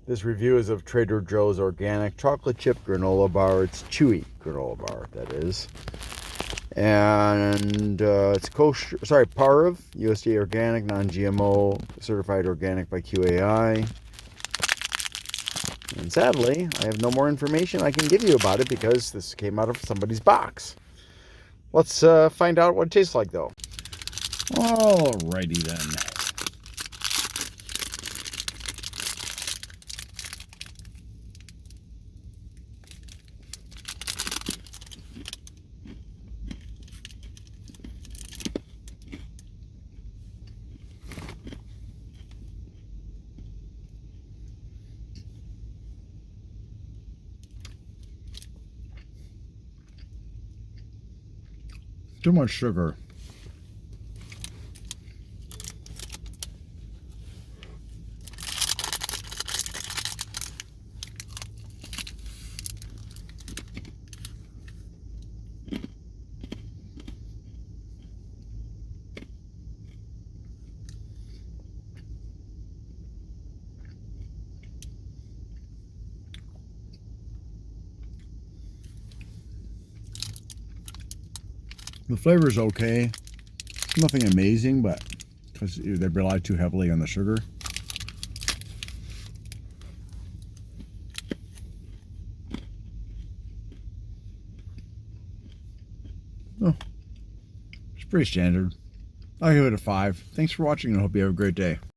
This review is of Trader Joe's organic chocolate chip granola bar. It's Chewy granola bar, that is. And it's kosher, PARV, USDA organic, non-GMO, certified organic by QAI. And sadly, I have no more information I can give you about it because this came out of somebody's box. Let's find out what it tastes like, though. Alrighty then. Too much sugar. The flavor is okay. Nothing amazing, but because they rely too heavily on the sugar. Oh, it's pretty standard. I'll give it a 5. Thanks for watching and I hope you have a great day.